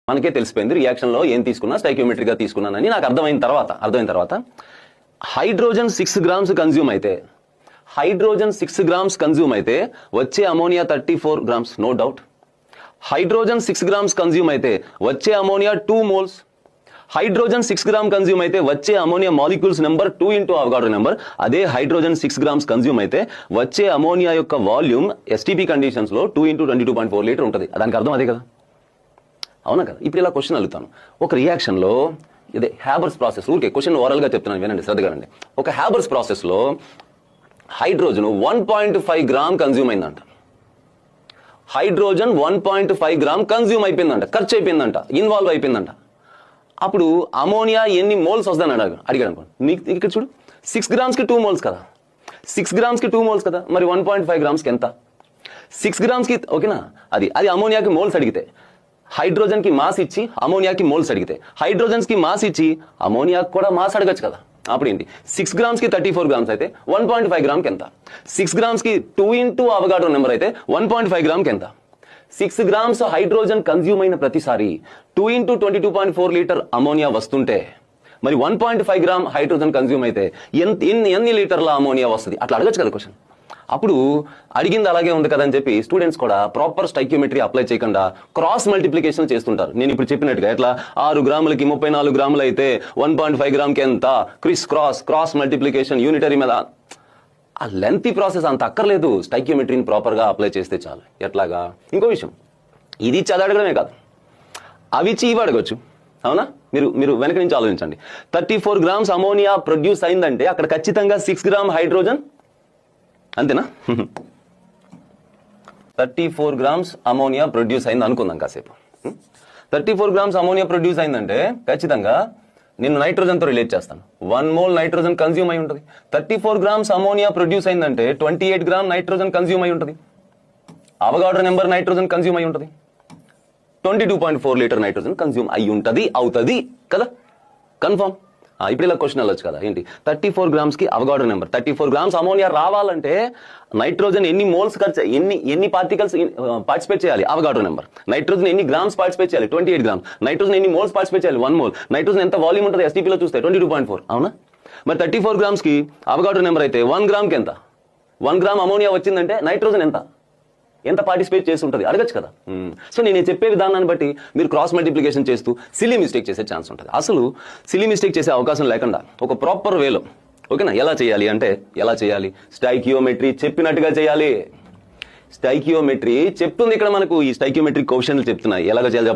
మనకే తెలిసిపోయింది రియాక్షన్ లో ఏం తీసుకున్నా స్టైకియోమెట్రిక్ గా తీసుకున్నానని నాకు అర్థమైన తర్వాత హైడ్రోజన్ 6 గ్రామ్స్ కన్జ్యూమ్ అయితే వచ్చే ammonia 34 grams, no doubt. Hydrogen 6 grams consume అయితే వచ్చే ammonia 2 moles. Hydrogen 6 gram consume అయితే వచ్చే ammonia molecules number 2 into Avogadro number. అదే హైడ్రోజన్ 6 గ్రామ్స్ కన్జ్యూమ్ అయితే వచ్చే అమోనియా యొక్క వాల్యూమ్ ఎస్టీపీ కండిషన్స్ లో 2 ఇంటూ 22.4 లీటర్ ఉంటుంది. దానికి అర్థం అదే కదా, అవునా కదా? ఇప్పుడు ఇలా క్వశ్చన్ అడుగుతాను. ఒక రియాక్షన్ లో ఇదే హ్యాబర్స్ ప్రాసెస్, ఊరికే క్వశ్చన్ ఓరల్ గా చెప్తున్నాను, వినండి శ్రద్ధగా వినండి. ఒక హ్యాబర్స్ ప్రాసెస్ లో హైడ్రోజన్ 1.5 గ్రామ్ కన్జ్యూమ్ అయిందంట. హైడ్రోజన్ 1.5 గ్రామ్ కన్జ్యూమ్ అయిపోయిందంట, ఖర్చు అయిపోయిందంట, ఇన్వాల్వ్ అయిపోయిందంట. అప్పుడు అమోనియా ఎన్ని మోల్స్ వస్తుందని అడిగాడు అనుకోండి. నీకు ఇక్కడ చూడు, 6 గ్రామ్స్ కి 2 మోల్స్ కదా, 6 గ్రామ్స్ కి 2 మోల్స్ కదా, మరి 1.5 గ్రామ్స్ కి ఎంత? 6 గ్రామ్స్ కి, ఓకేనా? అది అమోనియాకి మోల్స్ అడిగితే, హైడ్రోజన్ కి మాస్ ఇచ్చి అమోనియాకి మోల్స్ అడిగితే, హైడ్రోజన్స్ కి మాస్ ఇచ్చి అమోనియాకి కూడా మాస్ అడగచ్చు కదా. అప్పుడు ఏంటి, 6 గ్రామ్స్ కి 34 గ్రామ్స్ అయితే 1.5 గ్రామ్ కి ఎంత? 6 గ్రామ్స్ కి 2 ఇంటూ అవగాడ్రో నెంబర్ అయితే 1.5 గ్రామ్ కి ఎంత? 6 గ్రామ్స్ హైడ్రోజన్ కన్జ్యూమ్ అయిన ప్రతిసారి 2 ఇంటూ 22.4 లీటర్ అమోనియా వస్తుంటే మరి 1.5 గ్రామ్ హైడ్రోజన్ కన్జ్యూమ్ అయితే ఎన్ని లీటర్ల అమోనియా వస్తుంది? అట్లా అడగచ్చు కదా క్వశ్చన్. అప్పుడు అడిగింది అలాగే ఉంది కదని చెప్పి స్టూడెంట్స్ కూడా ప్రాపర్ స్టైకియోమెట్రీ అప్లై చేయకుండా క్రాస్ మల్టిప్లికేషన్ చేస్తుంటారు. నేను ఇప్పుడు చెప్పినట్టుగా ఎట్లా 6 గ్రాములకి 34 గ్రాములు అయితే 1.5 గ్రామ్కి ఎంత, క్రాస్ మల్టిప్లికేషన్ యూనిటరీ మీద. ఆ లెంతీ ప్రాసెస్ అంత అక్కర్లేదు, స్టైకియోమెట్రీని ప్రాపర్గా అప్లై చేస్తే చాలు. ఎట్లాగా? ఇంకో విషయం, ఇది ఇచ్చి అది అడగడమే కాదు, అవి ఇచ్చి ఇవి అడగచ్చు, అవునా? మీరు వెనక నుంచి ఆలోచించండి. 34 గ్రామ్స్ అమోనియా ప్రొడ్యూస్ అయిందంటే అక్కడ ఖచ్చితంగా 6 గ్రామ్ హైడ్రోజన్, అంతేనా? 34 గ్రామ్స్ అమోనియా ప్రొడ్యూస్ అయింది అనుకుందాం కాసేపు. 34 గ్రామ్స్ అమోనియా ప్రొడ్యూస్ అయిందంటే ఖచ్చితంగా నేను నైట్రోజన్తో రిలేట్ చేస్తాను. 1 మోల్ నైట్రోజన్ కన్జ్యూమ్ అయి ఉంటుంది. 34 గ్రామ్స్ అమోనియా ప్రొడ్యూస్ అయిందంటే 28 గ్రామ్ నైట్రోజన్ కన్జ్యూమ్ అయి ఉంటుంది. అవగాడ్రో నెంబర్ నైట్రోజన్ కన్జ్యూమ్ అయి ఉంటుంది. 22.4 లీటర్ నైట్రోజన్ కన్జ్యూమ్ అయి ఉంటుంది, అవుతుంది కదా, కన్ఫర్మ్. ఇప్పుడు ఇలా క్వశ్చన్ వెళ్ళొచ్చు కదా, ఏంటి 34 గ్రామ్స్ కి అవగాడ్రో నెంబర్, 34 గ్రామ్స్ అమోనియా రావాలంటే నైట్రోజన్ ఎన్ని మోల్స్ ఖర్చు, ఎన్ని పార్టికల్స్ పార్టిసిపేట్ చేయాలి, అవగాడ్రో నెంబర్. నైట్రోజన్ ఎన్ని గ్రామ్స్ పార్టిసిపేట్ చేయాలి, 28 గ్రామ్స్. నైట్రోజన్ ఎన్ని మోల్స్ పార్టిసిపేట్ చేయాలి, 1 మోల్. నైట్రోజన్ ఎంత వాల్యూమ్ ఉంటుంది ఎస్టీపీలో చూస్తే 22.4, అవునా? మరి 34 గ్రామ్స్ కి అవగాడ్రో నెంబర్ అయితే 1 గ్రామ్ కి ఎంత? 1 గ్రామ్ అమోనియా వచ్చిందంటే నైట్రోజన్ ఎంత పార్టిసిపేట్ చేసి ఉంటుంది అడగచ్చు కదా. సో నేను చెప్పే విధానాన్ని బట్టి మీరు క్రాస్ మల్టిప్లికేషన్ చేస్తూ సిల్లీ మిస్టేక్ చేసే ఛాన్స్ ఉంటుంది. అసలు సిల్లీ మిస్టేక్ చేసే అవకాశం లేకుండా ఒక ప్రాపర్ వేలో, ఓకేనా? ఎలా చేయాలి? స్టైకియోమెట్రీ చెప్పినట్టుగా చేయాలి. స్టైకియోమెట్రీ చెప్తుంది ఇక్కడ మనకు, ఈ స్టైకియోమెట్రీ క్వశ్చన్లు చెప్తున్నాయి ఎలాగ చేయాలి.